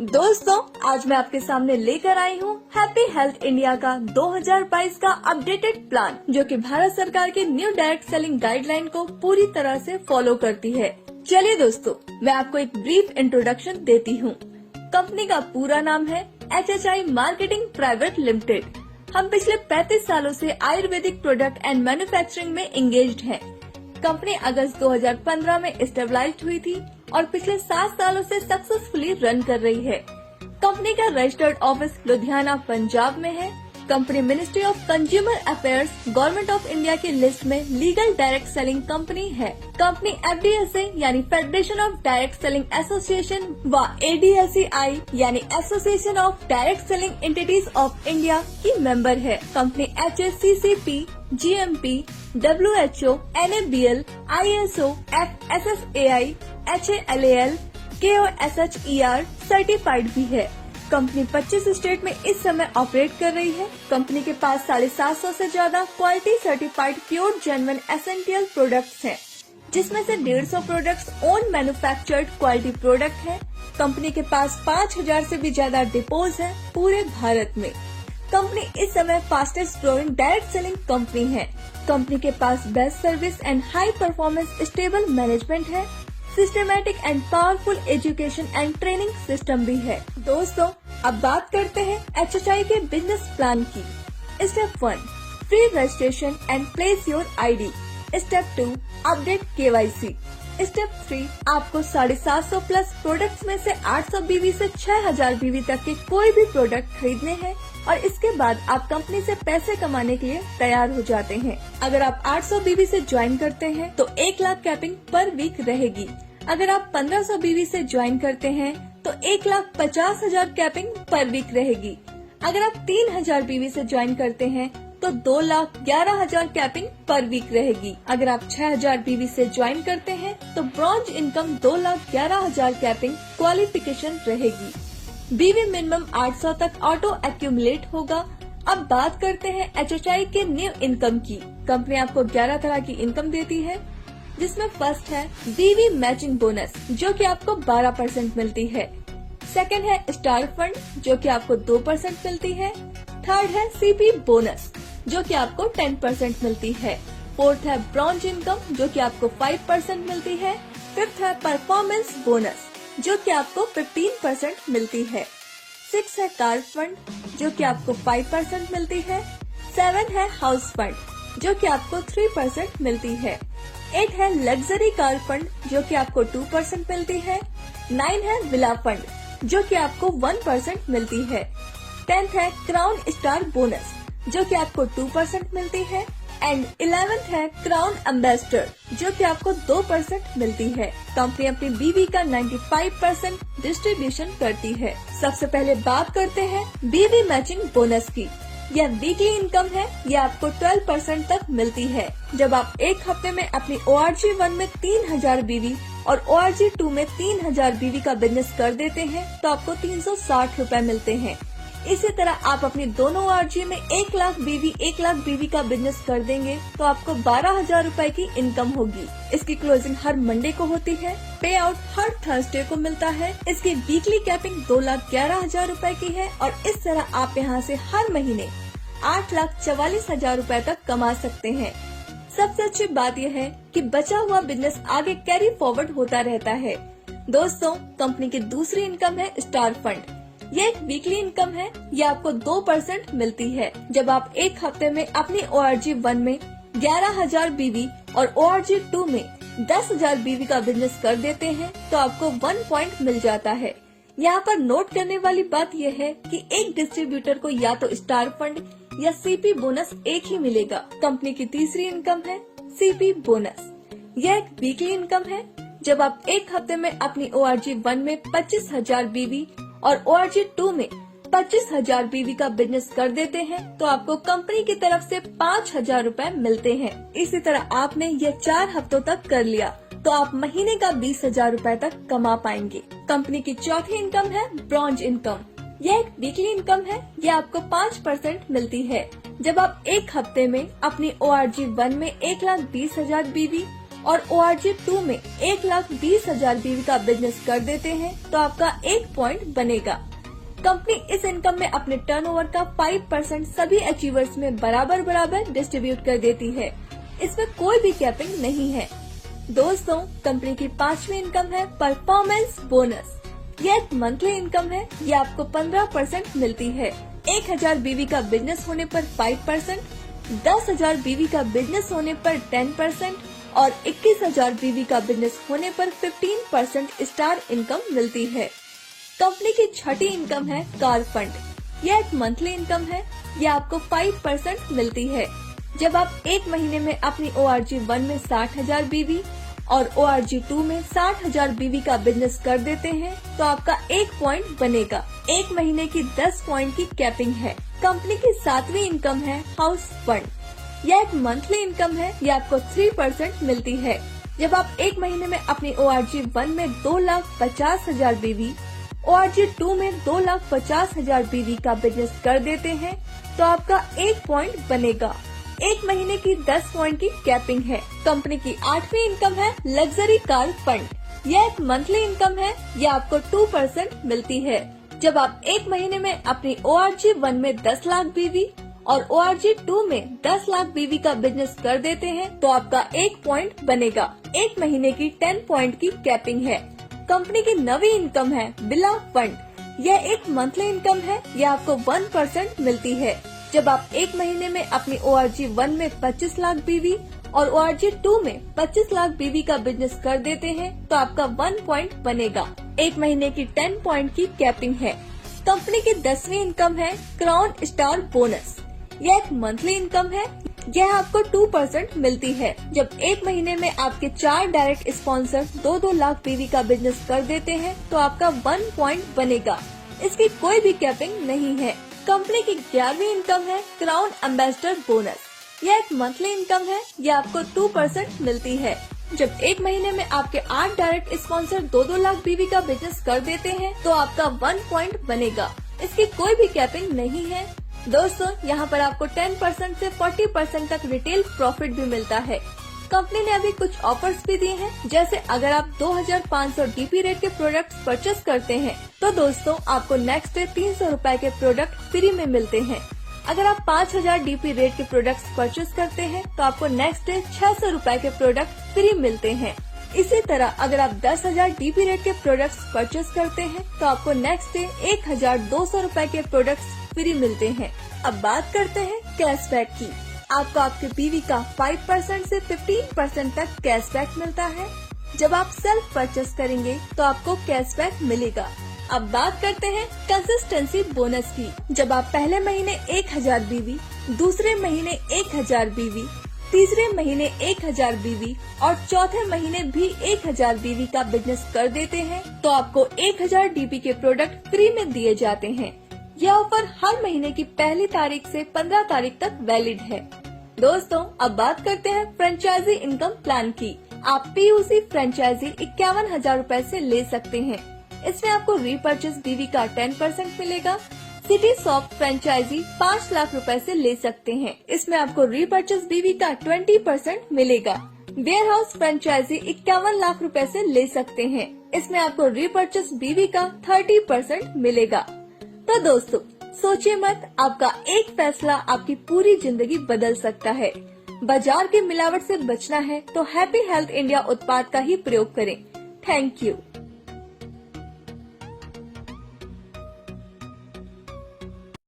दोस्तों, आज मैं आपके सामने लेकर आई हूँ हैप्पी हेल्थ इंडिया का 2022 का अपडेटेड प्लान, जो कि भारत सरकार की न्यू डायरेक्ट सेलिंग गाइडलाइन को पूरी तरह से फॉलो करती है। चलिए दोस्तों, मैं आपको एक ब्रीफ इंट्रोडक्शन देती हूँ। कंपनी का पूरा नाम है HHI मार्केटिंग प्राइवेट लिमिटेड। हम पिछले 35 सालों से आयुर्वेदिक प्रोडक्ट एंड मैन्युफैक्चरिंग में एंगेज्ड हैं। कंपनी अगस्त 2015 में स्टेबलाइज्ड हुई थी और पिछले 7 सालों से सक्सेसफुली रन कर रही है। कंपनी का रजिस्टर्ड ऑफिस लुधियाना, पंजाब में है। Company ministry of consumer affairs, government of India की लिस्ट में लीगल डायरेक्ट सेलिंग कंपनी है। कंपनी FDSA यानी federation of direct selling association व ADSEI यानी association of direct selling entities of India की मेंबर है। Company HACCP, GMP, WHO, NABL, ISO, FSSAI, HALAL, KOSHER certified भी है। Company 25 state में इस समय ऑपरेट कर रही है। कंपनी के पास 750 से ज्यादा quality certified pure genuine essential products हैं, जिसमें से 150 products own manufactured quality product हैं। कंपनी के पास 5000 से भी ज्यादा डिपोज हैं पूरे भारत में। कंपनी इस समय fastest growing direct selling company है। कंपनी के पास best service and high performance stable management है। Systematic and powerful education and training system भी है। दोस्तों, अब बात करते हैं HHI के बिजनेस प्लान की। Step 1, free registration and place your ID। Step 2, update KYC। Step 3, आपको 750 प्लस प्रोडक्ट्स में से 800 BV से 6000 BV तक के कोई भी प्रोडक्ट खरीदने हैं और इसके बाद आप कंपनी से पैसे कमाने के लिए तैयार हो जाते हैं। अगर आप 800 BV से ज्वाइन करते हैं तो 1 लाख कैपिंग पर वीक रहेगी। अगर आप 1500 BV से ज्वाइन करते हैं तो 1,50,000 कैपिंग पर वीक रहेगी। अगर आप 3000 BV से ज्वाइन करते हैं तो 2,11,000 कैपिंग पर वीक रहेगी। अगर आप 6000 BV से ज्वाइन करते हैं तो ब्रॉन्ज इनकम 2,11,000 कैपिंग क्वालिफिकेशन रहेगी। BV मिनिमम 800 तक ऑटो एक्यूमुलेट होगा। अब बात करते हैं HHI के न्यू इनकम की। कंपनी आपको 11 तरह की इनकम देती है, जिसमें फर्स्ट है BV मैचिंग बोनस, जो कि आपको 12% मिलती है। सेकंड है स्टार फंड, जो कि आपको 2% मिलती है। थर्ड है CP बोनस, जो कि आपको 10% मिलती है। फोर्थ है ब्रॉन्ज इनकम, जो कि आपको 5% मिलती है। फिफ्थ है परफॉर्मेंस बोनस, जो कि आपको 15% मिलती है। 6 है कार फंड, जो कि आपको 5% मिलती है। 7 है हाउस फंड, जो कि आपको 3% मिलती है। 8 है लग्जरी कार फंड, जो कि आपको 2% मिलती है। 9 है विला फंड, जो कि आपको 1% मिलती है। 10th है क्राउन स्टार बोनस, जो कि आपको 2% मिलती है। एंड 11th है क्राउन एम्बेसडर, जो कि आपको 2% मिलती है। कंपनी अपनी BV का 95% डिस्ट्रीब्यूशन करती है। सबसे पहले बात करते हैं BV मैचिंग बोनस की। यह वीकली इनकम है। यह आपको 12% तक मिलती है। जब आप एक हफ्ते में अपनी ORG1 में 3000 BV और ORG2 में 3000 BV का बिजनेस कर देते हैं तो आपको 360 रूपए मिलते हैं। इसी तरह आप अपनी दोनों ORG में 1 लाख BV का बिजनेस कर देंगे तो आपको 12,000 रूपए की इनकम होगी। इसकी क्लोजिंग हर मंडे को होती है। पे आउट हर थर्सडे को मिलता है। इसकी वीकली कैपिंग 2,11,000 रूपए की है और इस तरह आप यहाँ से हर महीने 8,44,000 रूपए तक कमा सकते हैं। सबसे अच्छी बात यह है कि बचा हुआ बिजनेस आगे कैरी फॉरवर्ड होता रहता है। दोस्तों, कंपनी की दूसरी इनकम है स्टार फंड। ये एक वीकली इनकम है। ये आपको 2% मिलती है। जब आप एक हफ्ते में अपनी ORG1 में 11,000 BV और ORG2 में 10,000 BV का बिजनेस कर देते हैं तो आपको 1 पॉइंट मिल जाता है। यहाँ पर नोट करने वाली बात यह है कि एक डिस्ट्रीब्यूटर को या तो स्टार फंड या CP बोनस एक ही मिलेगा। कंपनी की तीसरी इनकम है CP बोनस। यह एक वीकली इनकम है। जब आप एक हफ्ते में अपनी ORG1 में 25,000 BV और ORG2 में 25,000 BV का बिजनेस कर देते हैं तो आपको कंपनी की तरफ से 5,000 रूपए मिलते हैं। इसी तरह आपने ये 4 हफ्तों तक कर लिया तो आप महीने का 20,000 रूपए तक कमा पाएंगे। कंपनी की चौथी इनकम है ब्रॉन्ज इनकम। यह एक वीकली इनकम है। यह आपको 5% मिलती है। जब आप एक हफ्ते में अपनी ORG1 में 1,20,000 BV और ORG2 में 1,20,000 BV का बिजनेस कर देते हैं तो आपका 1 पॉइंट बनेगा। कंपनी इस इनकम में अपने टर्नओवर का 5% सभी अचीवर्स में बराबर डिस्ट्रीब्यूट कर देती है। इसमें कोई भी कैपिंग नहीं है। दोस्तों, कंपनी की 5वीं इनकम है परफॉर्मेंस बोनस। यह एक मंथली इनकम है। ये आपको 15% मिलती है। 1,000 BV का बिजनेस होने पर 5%, 10,000 BV का बिजनेस होने पर 10% और 21,000 BV का बिजनेस होने पर 15% स्टार इनकम मिलती है। कंपनी की 6ठी इनकम है कार फंड। यह एक मंथली इनकम है। यह आपको 5% मिलती है। जब आप एक महीने में अपनी ORG1 में 60,000 BV और ORG2 में 60,000 BV का बिजनेस कर देते हैं तो आपका 1 पॉइंट बनेगा। एक महीने की 10 पॉइंट की कैपिंग है। कंपनी की 7वीं इनकम है हाउस फंड। यह एक मंथली इनकम है। यह आपको 3% मिलती है। जब आप एक महीने में अपनी ORG1 में 2,50,000 BV, ORG2 में 2,50,000 BV का बिजनेस कर देते हैं तो आपका 1 पॉइंट बनेगा। एक महीने की 10 पॉइंट की कैपिंग है। कंपनी की 8वीं इनकम है लग्जरी कार फंड। यह एक मंथली इनकम है। यह आपको 2% मिलती है। जब आप एक महीने में अपनी ORG1 में 10 लाख BV और ORG2 में 10 लाख BV का बिजनेस कर देते हैं तो आपका 1 पॉइंट बनेगा। एक महीने की 10 पॉइंट की कैपिंग है। कंपनी की 9वीं इनकम है बिला फंड। यह एक मंथली इनकम है। यह आपको 1% मिलती है। जब आप एक महीने में अपनी ORG1 में 25 लाख BV और ORG2 में 25 लाख BV का बिजनेस कर देते हैं तो आपका 1 पॉइंट बनेगा। एक महीने की 10 पॉइंट की कैपिंग है। कंपनी की 10वीं इनकम है क्राउन स्टार बोनस। यह एक मंथली इनकम है। यह आपको 2% मिलती है। जब एक महीने में आपके 4 डायरेक्ट स्पॉन्सर 2-2 लाख BV का बिजनेस कर देते हैं तो आपका 1 पॉइंट बनेगा। इसकी कोई भी कैपिंग नहीं है। कंपनी की 11वीं इनकम है क्राउन एम्बेसडर बोनस। यह एक मंथली इनकम है। यह आपको 2% मिलती है। जब एक महीने में आपके 8 डायरेक्ट स्पॉन्सर 2-2 लाख BV का बिजनेस कर देते हैं तो आपका 1 पॉइंट बनेगा। इसकी कोई भी कैपिंग नहीं है। दोस्तों, यहाँ पर आपको 10% से 40% तक रिटेल प्रॉफिट भी मिलता है। कंपनी ने अभी कुछ ऑफर्स भी दिए हैं, जैसे अगर आप 2,500 DP रेट के प्रोडक्ट्स परचेस करते हैं तो दोस्तों आपको नेक्स्ट डे 300 रूपए के प्रोडक्ट फ्री में मिलते हैं। अगर आप 5,000 DP रेट के प्रोडक्ट्स परचेस करते हैं तो आपको नेक्स्ट डे 600 रूपए के प्रोडक्ट फ्री मिलते हैं। इसी तरह अगर आप 10,000 DP रेट के प्रोडक्ट्स परचेस करते हैं तो आपको नेक्स्ट डे 1,200 रूपए के प्रोडक्ट्स फ्री मिलते हैं। अब बात करते हैं कैशबैक की। आपको आपके BV का 5% से 15% तक कैशबैक मिलता है। जब आप सेल्फ परचेस करेंगे तो आपको कैशबैक मिलेगा। अब बात करते हैं कंसिस्टेंसी बोनस की। जब आप पहले महीने 1,000 BV, दूसरे महीने 1,000 BV, तीसरे महीने 1,000 BV और चौथे महीने भी 1,000 BV का बिजनेस कर देते हैं तो आपको 1,000 DP के प्रोडक्ट फ्री में दिए जाते हैं। यह ऑफर हर महीने की पहली तारीख से 15 तारीख तक वैलिड है। दोस्तों, अब बात करते हैं फ्रेंचाइजी इनकम प्लान की। आप PUC फ्रेंचाइजी 51,000 रूपए से ले सकते हैं। इसमें आपको रीपरचेस BV का 10% मिलेगा। सिटी सॉफ्ट फ्रेंचाइजी 5 लाख रुपए से ले सकते हैं। इसमें आपको रीपरचेस BV का 20% मिलेगा। वेयर हाउस फ्रेंचाइजी 51 लाख रुपए से ले सकते हैं। इसमें आपको रीपरचेस BV का 30% मिलेगा। तो दोस्तों, सोचिए मत, आपका एक फैसला आपकी पूरी जिंदगी बदल सकता है। बाजार की मिलावट से बचना है तो हैप्पी हेल्थ इंडिया उत्पाद का ही प्रयोग करें। Thank you.